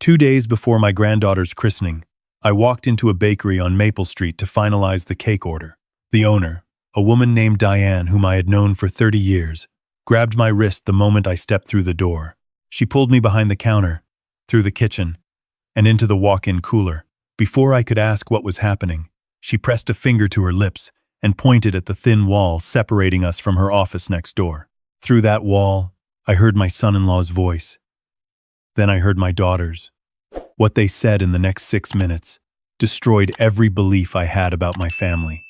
2 days before my granddaughter's christening, I walked into a bakery on Maple Street to finalize the cake order. The owner, a woman named Diane whom I had known for 30 years, grabbed my wrist the moment I stepped through the door. She pulled me behind the counter, through the kitchen, and into the walk-in cooler. Before I could ask what was happening, she pressed a finger to her lips and pointed at the thin wall separating us from her office next door. Through that wall, I heard my son-in-law's voice. Then I heard my daughter's. What they said in the next 6 minutes destroyed every belief I had about my family.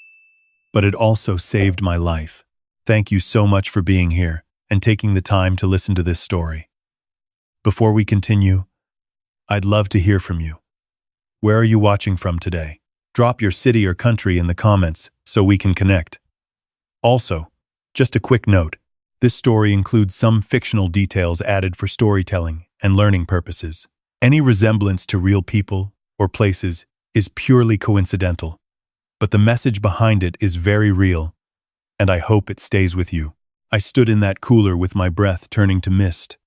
But it also saved my life. Thank you so much for being here and taking the time to listen to this story. Before we continue, I'd love to hear from you. Where are you watching from today? Drop your city or country in the comments so we can connect. Also, just a quick note, this story includes some fictional details added for storytelling and learning purposes. Any resemblance to real people or places is purely coincidental, but the message behind it is very real, and I hope it stays with you. I stood in that cooler with my breath turning to mist,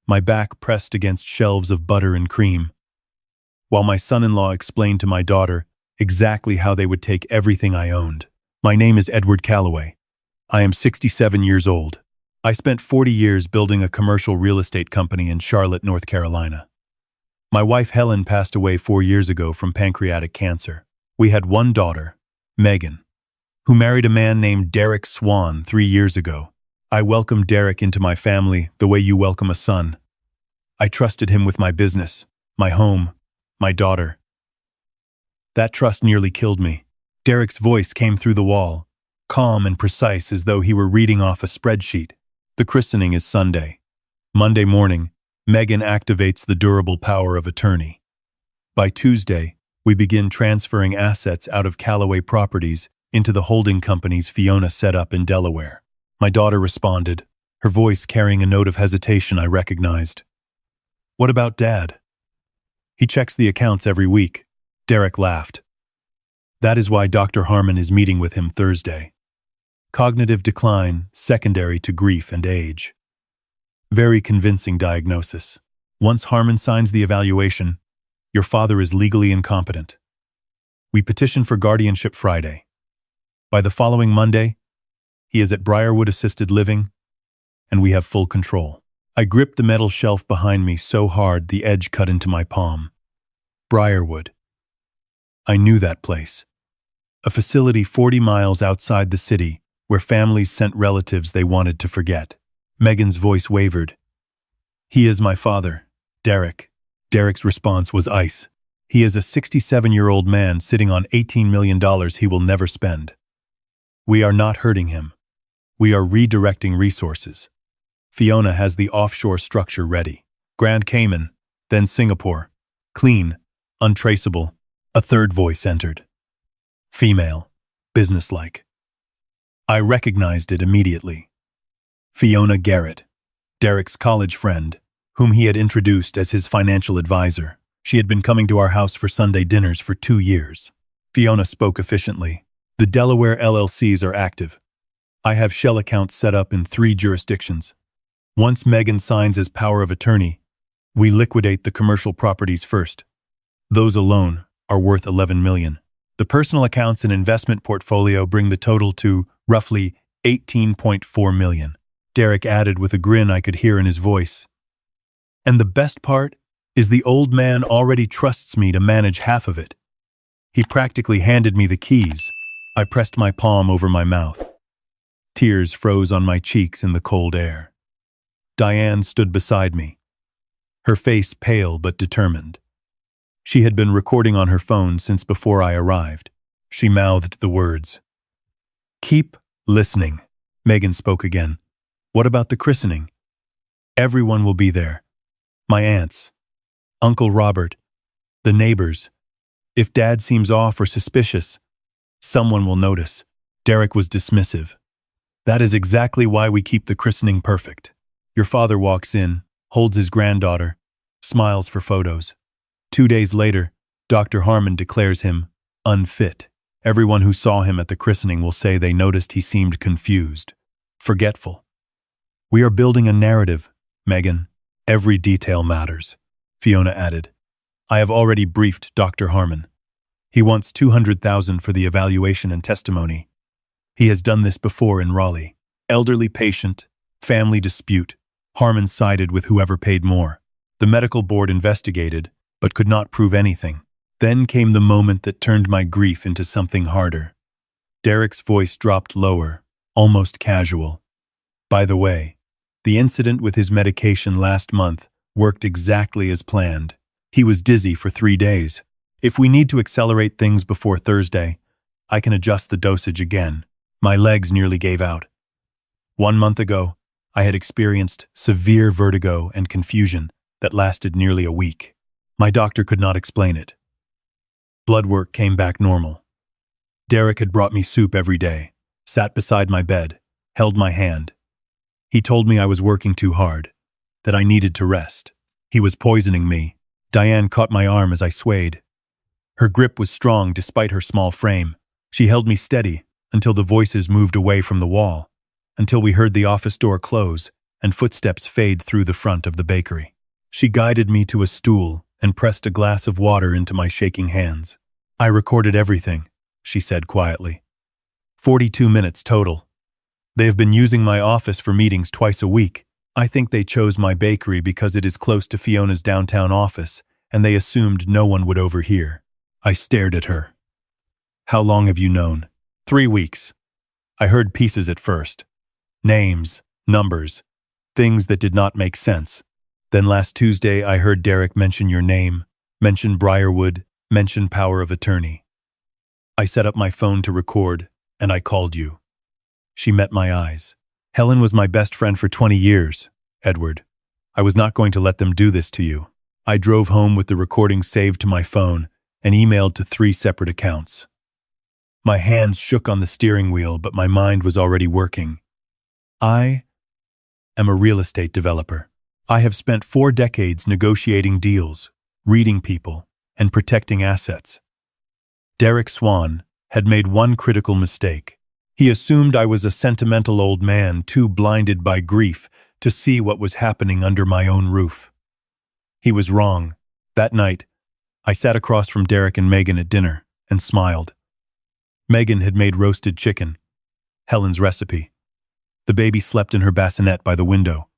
my back pressed against shelves of butter and cream, while my son-in-law explained to my daughter exactly how they would take everything I owned. My name is Edward Calloway. I am 67 years old. I spent 40 years building a commercial real estate company in Charlotte, North Carolina. My wife Helen passed away 4 years ago from pancreatic cancer. We had one daughter, Megan, who married a man named Derek Swan 3 years ago. I welcomed Derek into my family the way you welcome a son. I trusted him with my business, my home, my daughter. That trust nearly killed me. Derek's voice came through the wall, calm and precise as though he were reading off a spreadsheet. The christening is Sunday. Monday morning, Megan activates the durable power of attorney. By Tuesday, we begin transferring assets out of Calloway Properties into the holding companies Fiona set up in Delaware. My daughter responded, her voice carrying a note of hesitation I recognized. What about Dad? He checks the accounts every week. Derek laughed. That is why Dr. Harmon is meeting with him Thursday. Cognitive decline secondary to grief and age. Very convincing diagnosis. Once Harmon signs the evaluation, your father is legally incompetent. We petition for guardianship Friday. By the following Monday, he is at Briarwood Assisted Living, and we have full control. I gripped the metal shelf behind me so hard the edge cut into my palm. Briarwood. I knew that place. A facility 40 miles outside the city where families sent relatives they wanted to forget. Megan's voice wavered. He is my father, Derek. Derek's response was ice. He is a 67-year-old man sitting on $18 million he will never spend. We are not hurting him. We are redirecting resources. Fiona has the offshore structure ready. Grand Cayman, then Singapore. Clean, untraceable. A third voice entered. Female, businesslike. I recognized it immediately. Fiona Garrett, Derek's college friend, whom he had introduced as his financial advisor. She had been coming to our house for Sunday dinners for 2 years. Fiona spoke efficiently. The Delaware LLCs are active. I have shell accounts set up in 3 jurisdictions. Once Megan signs as power of attorney, we liquidate the commercial properties first. Those alone are worth $11 million. The personal accounts and investment portfolio bring the total to roughly $18.4 million. Derek added with a grin I could hear in his voice. And the best part is the old man already trusts me to manage half of it. He practically handed me the keys. I pressed my palm over my mouth. Tears froze on my cheeks in the cold air. Diane stood beside me, her face pale but determined. She had been recording on her phone since before I arrived. She mouthed the words. Keep listening. Megan spoke again. What about the christening? Everyone will be there. My aunts, Uncle Robert, the neighbors. If Dad seems off or suspicious, someone will notice. Derek was dismissive. That is exactly why we keep the christening perfect. Your father walks in, holds his granddaughter, smiles for photos. 2 days later, Dr. Harmon declares him unfit. Everyone who saw him at the christening will say they noticed he seemed confused, forgetful. We are building a narrative, Megan. Every detail matters, Fiona added. I have already briefed Dr. Harmon. He wants $200,000 for the evaluation and testimony. He has done this before in Raleigh. Elderly patient, family dispute. Harmon sided with whoever paid more. The medical board investigated, but could not prove anything. Then came the moment that turned my grief into something harder. Derek's voice dropped lower, almost casual. By the way, the incident with his medication last month worked exactly as planned. He was dizzy for 3 days. If we need to accelerate things before Thursday, I can adjust the dosage again. My legs nearly gave out. 1 month ago, I had experienced severe vertigo and confusion that lasted nearly a week. My doctor could not explain it. Blood work came back normal. Derek had brought me soup every day, sat beside my bed, held my hand. He told me I was working too hard, that I needed to rest. He was poisoning me. Diane caught my arm as I swayed. Her grip was strong despite her small frame. She held me steady until the voices moved away from the wall, until we heard the office door close and footsteps fade through the front of the bakery. She guided me to a stool and pressed a glass of water into my shaking hands. I recorded everything, she said quietly. 42 minutes total. They have been using my office for meetings twice a week. I think they chose my bakery because it is close to Fiona's downtown office, and they assumed no one would overhear. I stared at her. How long have you known? 3 weeks. I heard pieces at first. Names, numbers, things that did not make sense. Then last Tuesday I heard Derek mention your name, mention Briarwood, mention power of attorney. I set up my phone to record, and I called you. She met my eyes. Helen was my best friend for 20 years, Edward. I was not going to let them do this to you. I drove home with the recording saved to my phone and emailed to 3 separate accounts. My hands shook on the steering wheel, but my mind was already working. I am a real estate developer. I have spent 4 decades negotiating deals, reading people, and protecting assets. Derek Swan had made one critical mistake. He assumed I was a sentimental old man too blinded by grief to see what was happening under my own roof. He was wrong. That night, I sat across from Derek and Megan at dinner and smiled. Megan had made roasted chicken, Helen's recipe. The baby slept in her bassinet by the window.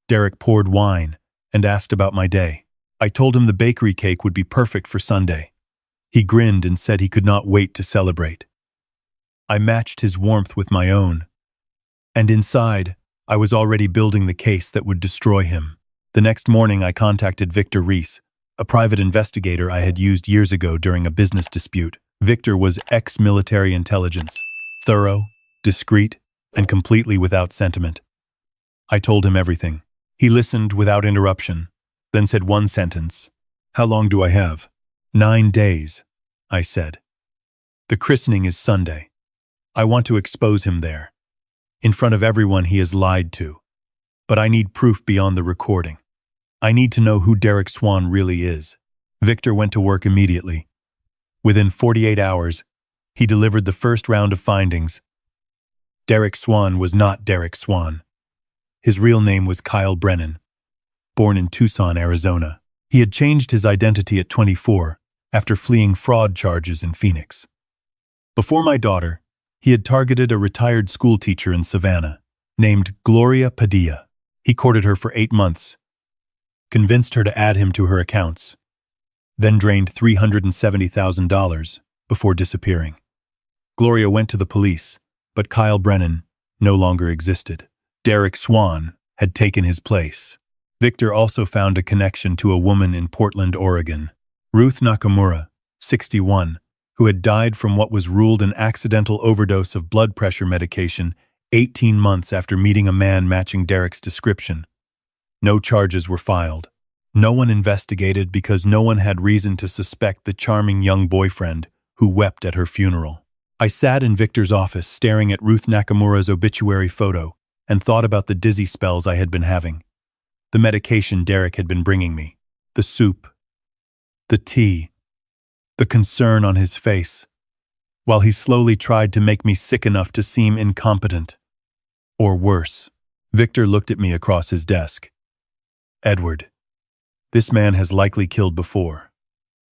Derek poured wine and asked about my day. I told him the bakery cake would be perfect for Sunday. He grinned and said he could not wait to celebrate. I matched his warmth with my own. And inside, I was already building the case that would destroy him. The next morning I contacted Victor Reese, a private investigator I had used years ago during a business dispute. Victor was ex-military intelligence, thorough, discreet, and completely without sentiment. I told him everything. He listened without interruption, then said one sentence. How long do I have? 9 days, I said. The christening is Sunday. I want to expose him there. In front of everyone he is lied to. But I need proof beyond the recording. I need to know who Derek Swan really is. Victor went to work immediately. Within 48 hours, he delivered the first round of findings. Derek Swan was not Derek Swan. His real name was Kyle Brennan, born in Tucson, Arizona. He had changed his identity at 24 after fleeing fraud charges in Phoenix. Before my daughter, he had targeted a retired school teacher in Savannah named Gloria Padilla. He courted her for 8 months, convinced her to add him to her accounts, then drained $370,000 before disappearing. Gloria went to the police, but Kyle Brennan no longer existed. Derek Swan had taken his place. Victor also found a connection to a woman in Portland, Oregon, Ruth Nakamura, 61, who had died from what was ruled an accidental overdose of blood pressure medication 18 months after meeting a man matching Derek's description. No charges were filed. No one investigated because no one had reason to suspect the charming young boyfriend who wept at her funeral. I sat in Victor's office staring at Ruth Nakamura's obituary photo and thought about the dizzy spells I had been having, the medication Derek had been bringing me, the soup, the tea, the concern on his face, while he slowly tried to make me sick enough to seem incompetent. Or worse. Victor looked at me across his desk. Edward, this man has likely killed before.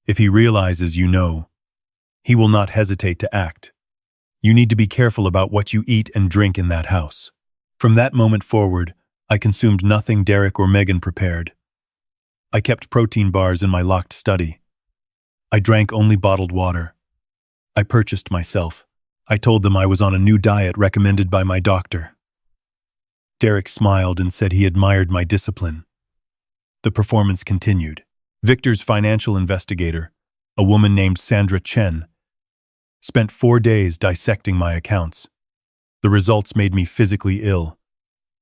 If he realizes you know, he will not hesitate to act. You need to be careful about what you eat and drink in that house. From that moment forward, I consumed nothing Derek or Megan prepared. I kept protein bars in my locked study. I drank only bottled water. I purchased myself. I told them I was on a new diet recommended by my doctor. Derek smiled and said he admired my discipline. The performance continued. Victor's financial investigator, a woman named Sandra Chen, spent 4 days dissecting my accounts. The results made me physically ill.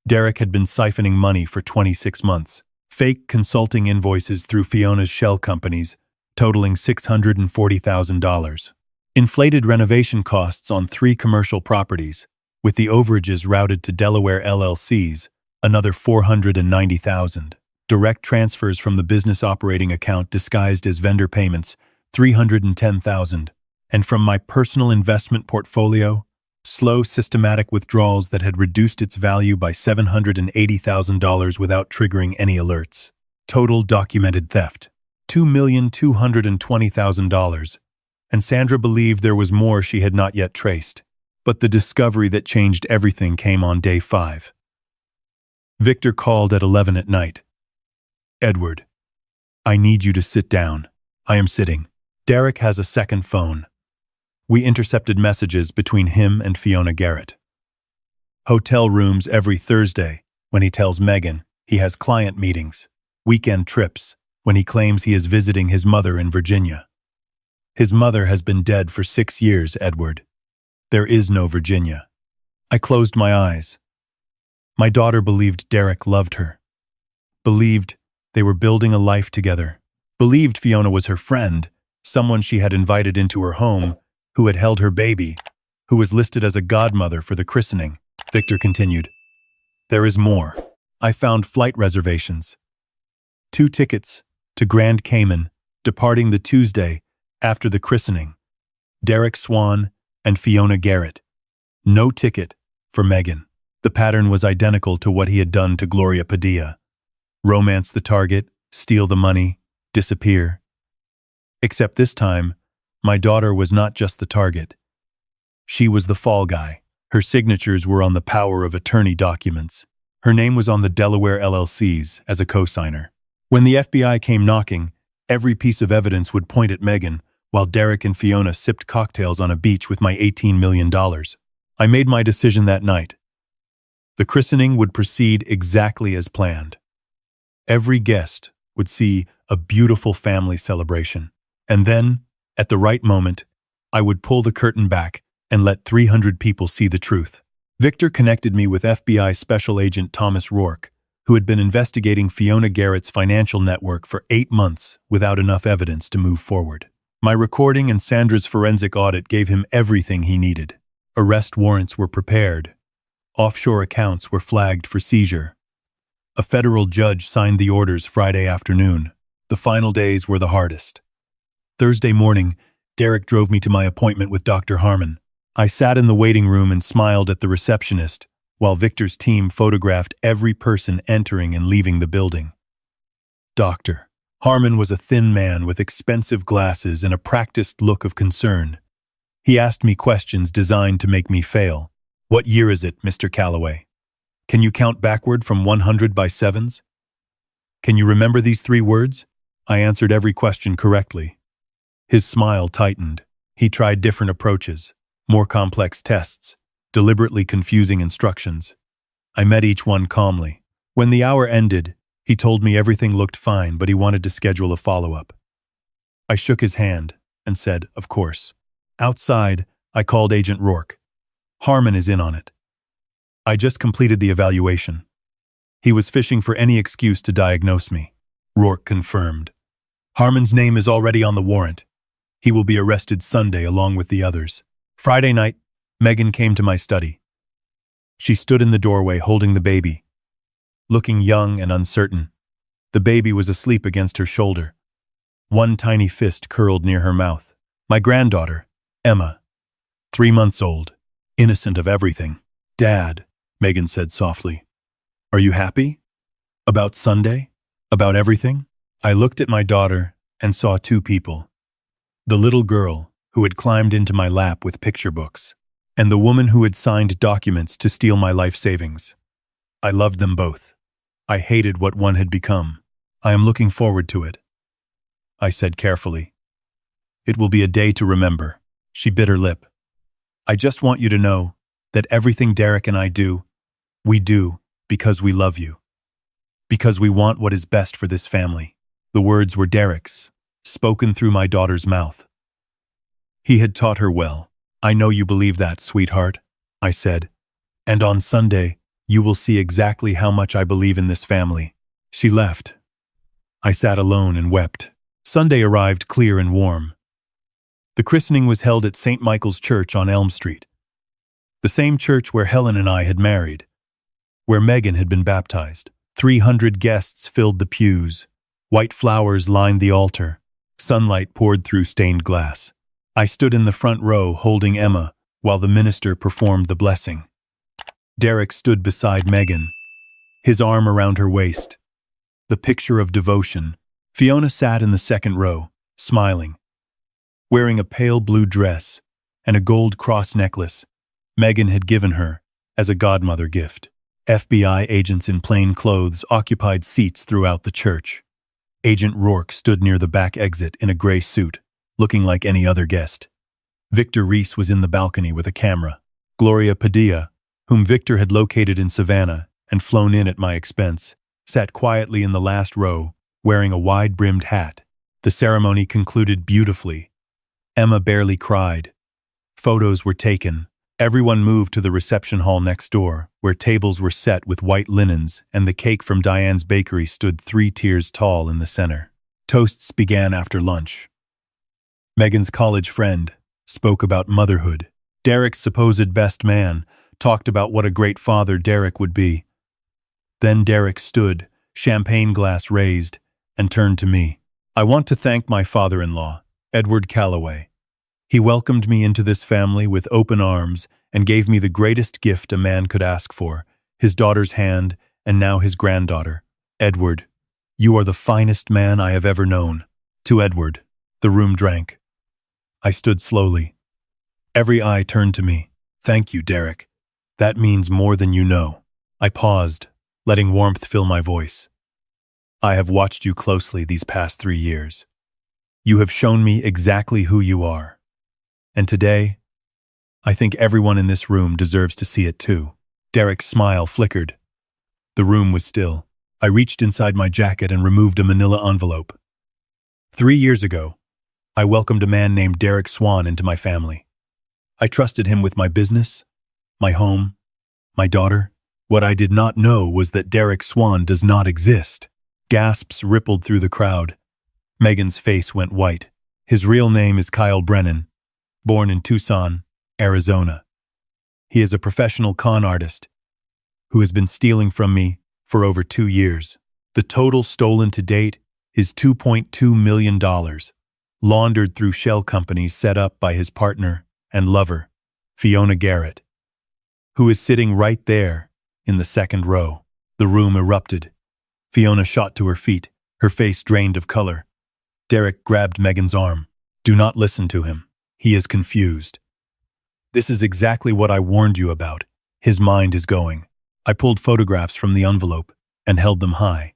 Derek had been siphoning money for 26 months. Fake consulting invoices through Fiona's shell companies, totaling $640,000. Inflated renovation costs on 3 commercial properties, with the overages routed to Delaware LLCs, another $490,000. Direct transfers from the business operating account disguised as vendor payments, $310,000. And from my personal investment portfolio, slow, systematic withdrawals that had reduced its value by $780,000 without triggering any alerts. Total documented theft, $2,220,000. And Sandra believed there was more she had not yet traced. But the discovery that changed everything came on day 5. Victor called at 11 at night. "Edward, I need you to sit down." I am sitting. Derek has a second phone. We intercepted messages between him and Fiona Garrett. Hotel rooms every Thursday, when he tells Megan he has client meetings. Weekend trips, when he claims he is visiting his mother in Virginia. His mother has been dead for 6 years, Edward. There is no Virginia. I closed my eyes. My daughter believed Derek loved her. Believed they were building a life together. Believed Fiona was her friend, someone she had invited into her home, who had held her baby, who was listed as a godmother for the christening. Victor continued. There is more. I found flight reservations. 2 tickets to Grand Cayman, departing the Tuesday after the christening. Derek Swan and Fiona Garrett. No ticket for Megan. The pattern was identical to what he had done to Gloria Padilla. Romance the target, steal the money, disappear. Except this time, my daughter was not just the target. She was the fall guy. Her signatures were on the power of attorney documents. Her name was on the Delaware LLCs as a co-signer. When the FBI came knocking, every piece of evidence would point at Megan, while Derek and Fiona sipped cocktails on a beach with my $18 million. I made my decision that night. The christening would proceed exactly as planned. Every guest would see a beautiful family celebration. And then, at the right moment, I would pull the curtain back and let 300 people see the truth. Victor connected me with FBI Special Agent Thomas Rourke, who had been investigating Fiona Garrett's financial network for 8 months without enough evidence to move forward. My recording and Sandra's forensic audit gave him everything he needed. Arrest warrants were prepared. Offshore accounts were flagged for seizure. A federal judge signed the orders Friday afternoon. The final days were the hardest. Thursday morning, Derek drove me to my appointment with Dr. Harmon. I sat in the waiting room and smiled at the receptionist, while Victor's team photographed every person entering and leaving the building. Dr. Harmon was a thin man with expensive glasses and a practiced look of concern. He asked me questions designed to make me fail. What year is it, Mr. Calloway? Can you count backward from 100 by 7s? Can you remember these 3 words? I answered every question correctly. His smile tightened. He tried different approaches, more complex tests, deliberately confusing instructions. I met each one calmly. When the hour ended, he told me everything looked fine, but he wanted to schedule a follow-up. I shook his hand and said, of course. Outside, I called Agent Rourke. Harmon is in on it. I just completed the evaluation. He was fishing for any excuse to diagnose me. Rourke confirmed. Harmon's name is already on the warrant. He will be arrested Sunday along with the others. Friday night, Megan came to my study. She stood in the doorway holding the baby, looking young and uncertain. The baby was asleep against her shoulder. One tiny fist curled near her mouth. My granddaughter, Emma, 3 months old, innocent of everything. Dad, Megan said softly, are you happy? About Sunday? About everything? I looked at my daughter and saw 2 people. The little girl who had climbed into my lap with picture books, and the woman who had signed documents to steal my life savings. I loved them both. I hated what one had become. I am looking forward to it, I said carefully. It will be a day to remember. She bit her lip. I just want you to know that everything Derek and I do, we do because we love you. Because we want what is best for this family. The words were Derek's, spoken through my daughter's mouth. He had taught her well. I know you believe that, sweetheart, I said. And on Sunday, you will see exactly how much I believe in this family. She left. I sat alone and wept. Sunday arrived clear and warm. The christening was held at St. Michael's Church on Elm Street. The same church where Helen and I had married, where Megan had been baptized. 300 guests filled the pews. White flowers lined the altar. Sunlight poured through stained glass. I stood in the front row holding Emma while the minister performed the blessing. Derek stood beside Megan, his arm around her waist. The picture of devotion. Fiona sat in the second row, smiling, wearing a pale blue dress and a gold cross necklace Megan had given her as a godmother gift. FBI agents in plain clothes occupied seats throughout the church. Agent Rourke stood near the back exit in a gray suit, looking like any other guest. Victor Reese was in the balcony with a camera. Gloria Padilla, whom Victor had located in Savannah and flown in at my expense, sat quietly in the last row, wearing a wide-brimmed hat. The ceremony concluded beautifully. Emma barely cried. Photos were taken. Everyone moved to the reception hall next door, where tables were set with white linens and the cake from Diane's bakery stood 3 tiers tall in the center. Toasts began after lunch. Megan's college friend spoke about motherhood. Derek's supposed best man talked about what a great father Derek would be. Then Derek stood, champagne glass raised, and turned to me. I want to thank my father-in-law, Edward Calloway. He welcomed me into this family with open arms and gave me the greatest gift a man could ask for, his daughter's hand and now his granddaughter. Edward, you are the finest man I have ever known. To Edward, the room drank. I stood slowly. Every eye turned to me. Thank you, Derek. That means more than you know. I paused, letting warmth fill my voice. I have watched you closely these past 3 years. You have shown me exactly who you are. And today, I think everyone in this room deserves to see it too. Derek's smile flickered. The room was still. I reached inside my jacket and removed a manila envelope. 3 years ago, I welcomed a man named Derek Swan into my family. I trusted him with my business, my home, my daughter. What I did not know was that Derek Swan does not exist. Gasps rippled through the crowd. Megan's face went white. His real name is Kyle Brennan, born in Tucson, Arizona. He is a professional con artist who has been stealing from me for over 2 years. The total stolen to date is $2.2 million, laundered through shell companies set up by his partner and lover, Fiona Garrett, who is sitting right there in the second row. The room erupted. Fiona shot to her feet, her face drained of color. Derek grabbed Megan's arm. Do not listen to him. He is confused. This is exactly what I warned you about. His mind is going. I pulled photographs from the envelope and held them high.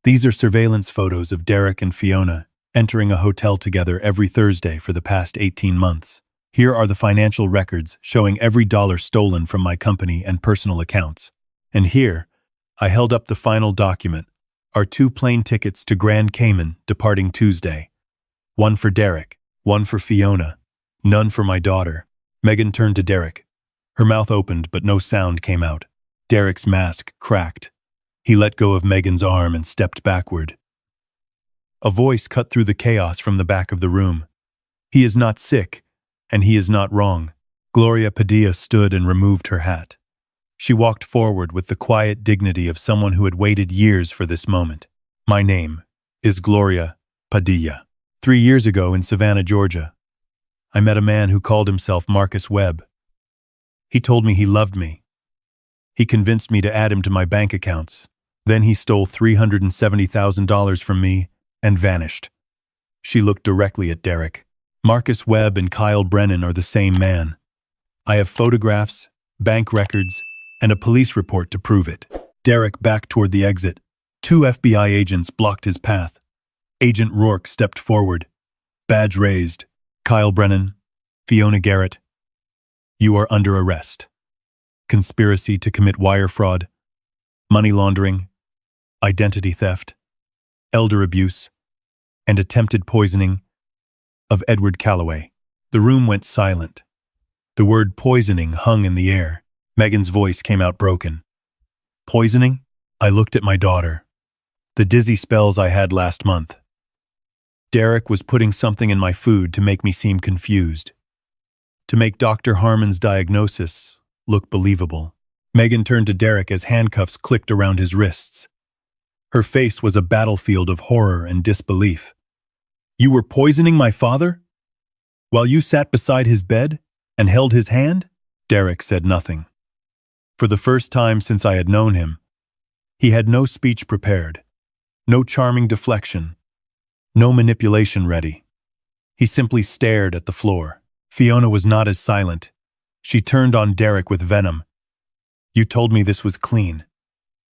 These are surveillance photos of Derek and Fiona entering a hotel together every Thursday for the past 18 months. Here are the financial records showing every dollar stolen from my company and personal accounts. And here, I held up the final document, our 2 plane tickets to Grand Cayman departing Tuesday. One for Derek, one for Fiona, none for my daughter. Megan turned to Derek. Her mouth opened, but no sound came out. Derek's mask cracked. He let go of Megan's arm and stepped backward. A voice cut through the chaos from the back of the room. He is not sick, and he is not wrong. Gloria Padilla stood and removed her hat. She walked forward with the quiet dignity of someone who had waited years for this moment. My name is Gloria Padilla. 3 years ago in Savannah, Georgia, I met a man who called himself Marcus Webb. He told me he loved me. He convinced me to add him to my bank accounts. Then he stole $370,000 from me and vanished. She looked directly at Derek. Marcus Webb and Kyle Brennan are the same man. I have photographs, bank records, and a police report to prove it. Derek backed toward the exit. 2 FBI agents blocked his path. Agent Rourke stepped forward. Badge raised. Kyle Brennan, Fiona Garrett, you are under arrest. Conspiracy to commit wire fraud, money laundering, identity theft, elder abuse, and attempted poisoning of Edward Calloway. The room went silent. The word poisoning hung in the air. Megan's voice came out broken. Poisoning? I looked at my daughter. The dizzy spells I had last month. Derek was putting something in my food to make me seem confused. To make Dr. Harmon's diagnosis look believable. Megan turned to Derek as handcuffs clicked around his wrists. Her face was a battlefield of horror and disbelief. You were poisoning my father? While you sat beside his bed and held his hand? Derek said nothing. For the first time since I had known him, he had no speech prepared, no charming deflection, no manipulation ready. He simply stared at the floor. Fiona was not as silent. She turned on Derek with venom. You told me this was clean.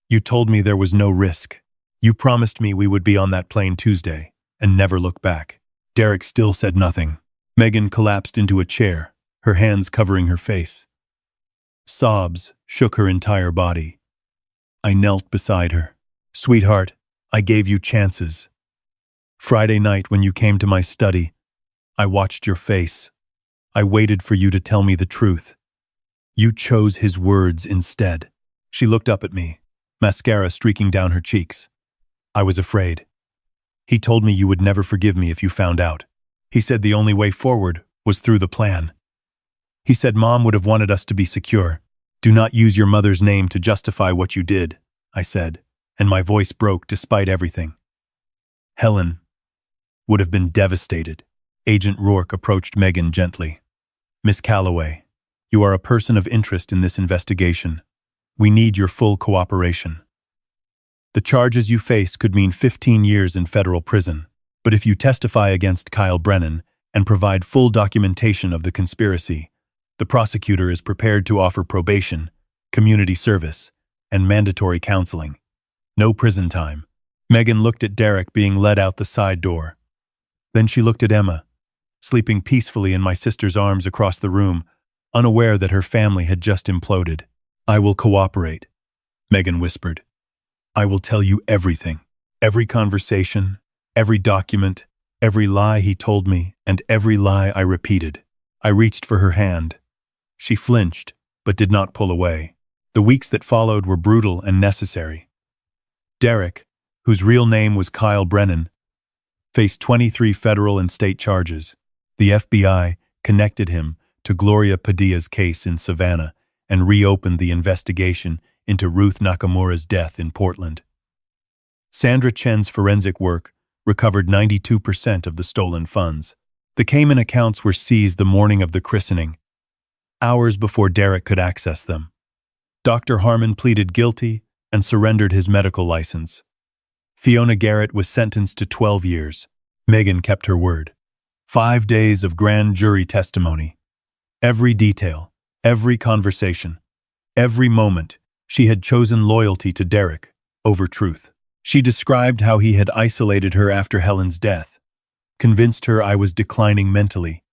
You told me there was no risk. You promised me we would be on that plane Tuesday and never look back. Derek still said nothing. Megan collapsed into a chair, her hands covering her face. Sobs shook her entire body. I knelt beside her. Sweetheart, I gave you chances. Friday night when you came to my study, I watched your face. I waited for you to tell me the truth. You chose his words instead. She looked up at me, mascara streaking down her cheeks. I was afraid. He told me you would never forgive me if you found out. He said the only way forward was through the plan. He said Mom would have wanted us to be secure. Do not use your mother's name to justify what you did, I said, and my voice broke despite everything. Helen would have been devastated. Agent Rourke approached Megan gently. Miss Calloway, you are a person of interest in this investigation. We need your full cooperation. The charges you face could mean 15 years in federal prison, but if you testify against Kyle Brennan and provide full documentation of the conspiracy, the prosecutor is prepared to offer probation, community service, and mandatory counseling. No prison time. Megan looked at Derek being led out the side door. Then she looked at Emma, sleeping peacefully in my sister's arms across the room, unaware that her family had just imploded. I will cooperate, Megan whispered. I will tell you everything. Every conversation, every document, every lie he told me, and every lie I repeated. I reached for her hand. She flinched, but did not pull away. The weeks that followed were brutal and necessary. Derek, whose real name was Kyle Brennan, faced 23 federal and state charges. The FBI connected him to Gloria Padilla's case in Savannah and reopened the investigation into Ruth Nakamura's death in Portland. Sandra Chen's forensic work recovered 92% of the stolen funds. The Cayman accounts were seized the morning of the christening, hours before Derek could access them. Dr. Harmon pleaded guilty and surrendered his medical license. Fiona Garrett was sentenced to 12 years. Megan kept her word. 5 days of grand jury testimony. Every detail, every conversation, every moment, she had chosen loyalty to Derek over truth. She described how he had isolated her after Helen's death, convinced her I was declining mentally,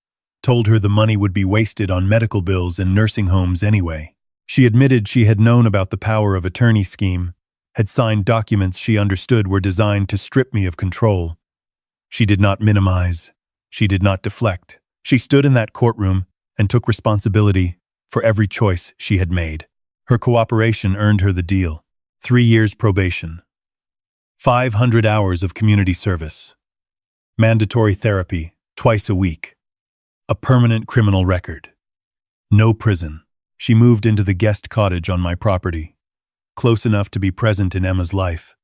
told her the money would be wasted on medical bills and nursing homes anyway. She admitted she had known about the power of attorney scheme, had signed documents she understood were designed to strip me of control. She did not minimize. She did not deflect. She stood in that courtroom and took responsibility for every choice she had made. Her cooperation earned her the deal. 3 years probation. 500 hours of community service. Mandatory therapy twice a week. A permanent criminal record. No prison. She moved into the guest cottage on my property. Close enough to be present in Emma's life.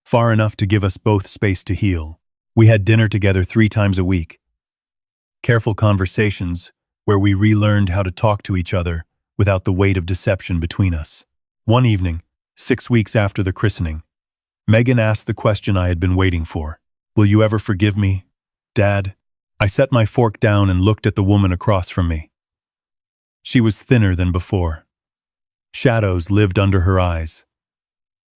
Far enough to give us both space to heal. We had dinner together 3 times a week. Careful conversations where we relearned how to talk to each other without the weight of deception between us. One evening, 6 weeks after the christening, Megan asked the question I had been waiting for. Will you ever forgive me? Dad. I set my fork down and looked at the woman across from me. She was thinner than before. Shadows lived under her eyes.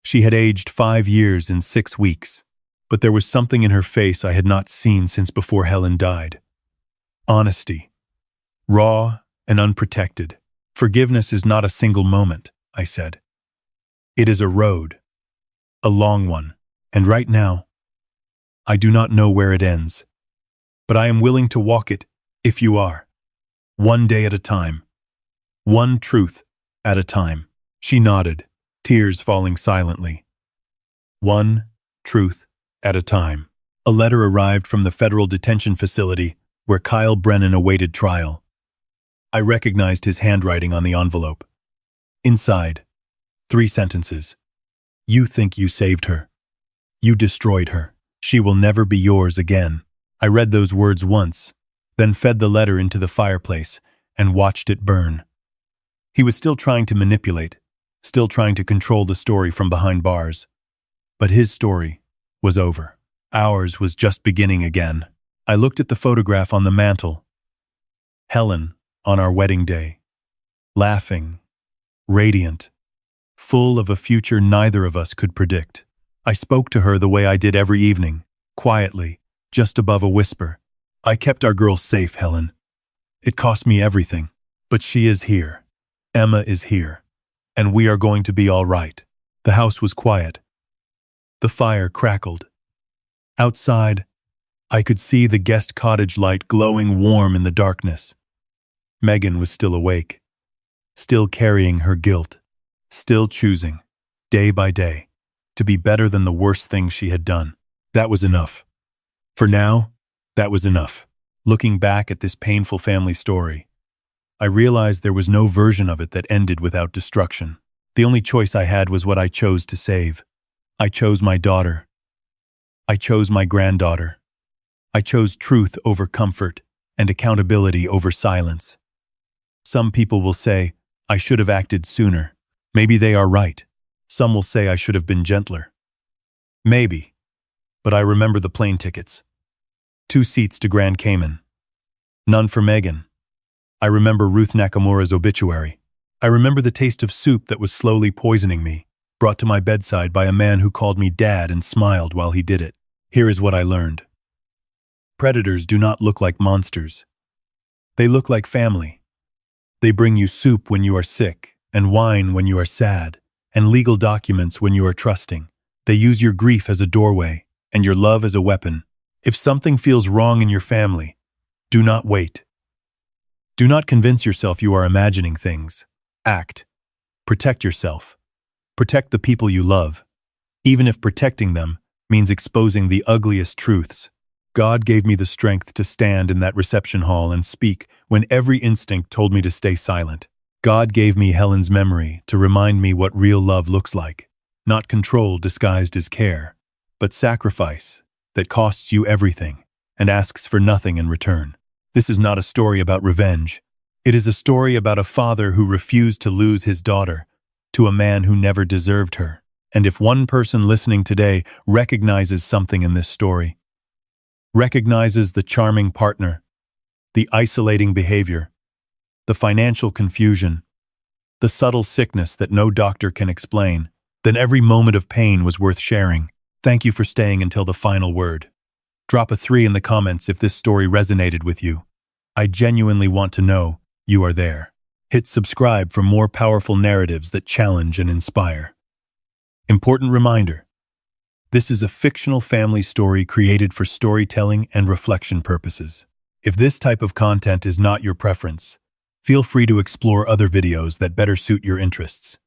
She had aged 5 years in 6 weeks, but there was something in her face I had not seen since before Helen died. Honesty. Raw and unprotected. Forgiveness is not a single moment, I said. It is a road. A long one. And right now, I do not know where it ends. But I am willing to walk it, if you are. One day at a time. One truth at a time. She nodded, tears falling silently. One truth at a time. A letter arrived from the federal detention facility where Kyle Brennan awaited trial. I recognized his handwriting on the envelope. Inside, 3 sentences. You think you saved her. You destroyed her. She will never be yours again. I read those words once, then fed the letter into the fireplace and watched it burn. He was still trying to manipulate, still trying to control the story from behind bars. But his story was over. Ours was just beginning again. I looked at the photograph on the mantel. Helen, on our wedding day. Laughing, radiant, full of a future neither of us could predict. I spoke to her the way I did every evening, quietly, just above a whisper. I kept our girls safe, Helen. It cost me everything, but she is here. Emma is here, and we are going to be all right. The house was quiet. The fire crackled. Outside, I could see the guest cottage light glowing warm in the darkness. Megan was still awake, still carrying her guilt, still choosing, day by day, to be better than the worst thing she had done. That was enough. For now, that was enough. Looking back at this painful family story, I realized there was no version of it that ended without destruction. The only choice I had was what I chose to save. I chose my daughter. I chose my granddaughter. I chose truth over comfort and accountability over silence. Some people will say, I should have acted sooner. Maybe they are right. Some will say I should have been gentler. Maybe. But I remember the plane tickets. 2 seats to Grand Cayman. None for Megan. I remember Ruth Nakamura's obituary. I remember the taste of soup that was slowly poisoning me, brought to my bedside by a man who called me Dad and smiled while he did it. Here is what I learned. Predators do not look like monsters. They look like family. They bring you soup when you are sick, and wine when you are sad, and legal documents when you are trusting. They use your grief as a doorway, and your love as a weapon. If something feels wrong in your family, do not wait. Do not convince yourself you are imagining things. Act. Protect yourself. Protect the people you love, even if protecting them means exposing the ugliest truths. God gave me the strength to stand in that reception hall and speak when every instinct told me to stay silent. God gave me Helen's memory to remind me what real love looks like. Not control disguised as care, but sacrifice that costs you everything and asks for nothing in return. This is not a story about revenge. It is a story about a father who refused to lose his daughter to a man who never deserved her. And if one person listening today recognizes something in this story, recognizes the charming partner, the isolating behavior, the financial confusion, the subtle sickness that no doctor can explain, then every moment of pain was worth sharing. Thank you for staying until the final word. Drop a 3 in the comments if this story resonated with you. I genuinely want to know you are there. Hit subscribe for more powerful narratives that challenge and inspire. Important reminder: this is a fictional family story created for storytelling and reflection purposes. If this type of content is not your preference, feel free to explore other videos that better suit your interests.